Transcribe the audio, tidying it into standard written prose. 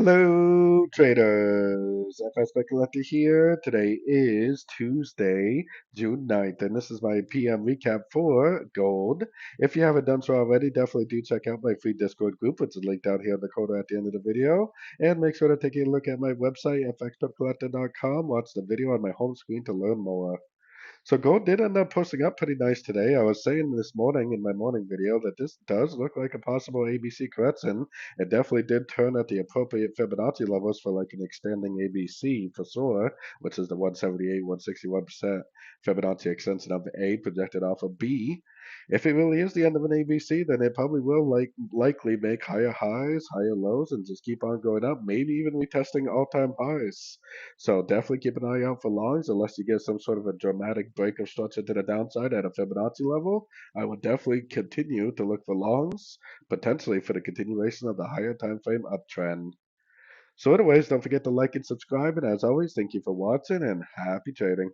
Hello, traders. FX Pip Collector here. Today is Tuesday, June 9th, and this is my PM recap for gold. If you haven't done so already, definitely do check out my free Discord group, which is linked out here in the corner at the end of the video. And make sure to take a look at my website, fxpipcollector.com. Watch the video on my home screen to learn more. So gold did end up posting up pretty nice today. I was saying this morning in my morning video that this does look like a possible ABC correction. It definitely did turn at the appropriate Fibonacci levels for like an expanding ABC for sure, which is the 178, 161% Fibonacci extension of A projected off of B. If it really is the end of an ABC, then it probably will likely make higher highs, higher lows, and just keep on going up, maybe even retesting all-time highs. So definitely keep an eye out for longs unless you get some sort of a dramatic break of structure to the downside at a Fibonacci level. I would definitely continue to look for longs, potentially for the continuation of the higher time frame uptrend. So anyways, don't forget to like and subscribe, and as always, thank you for watching and happy trading.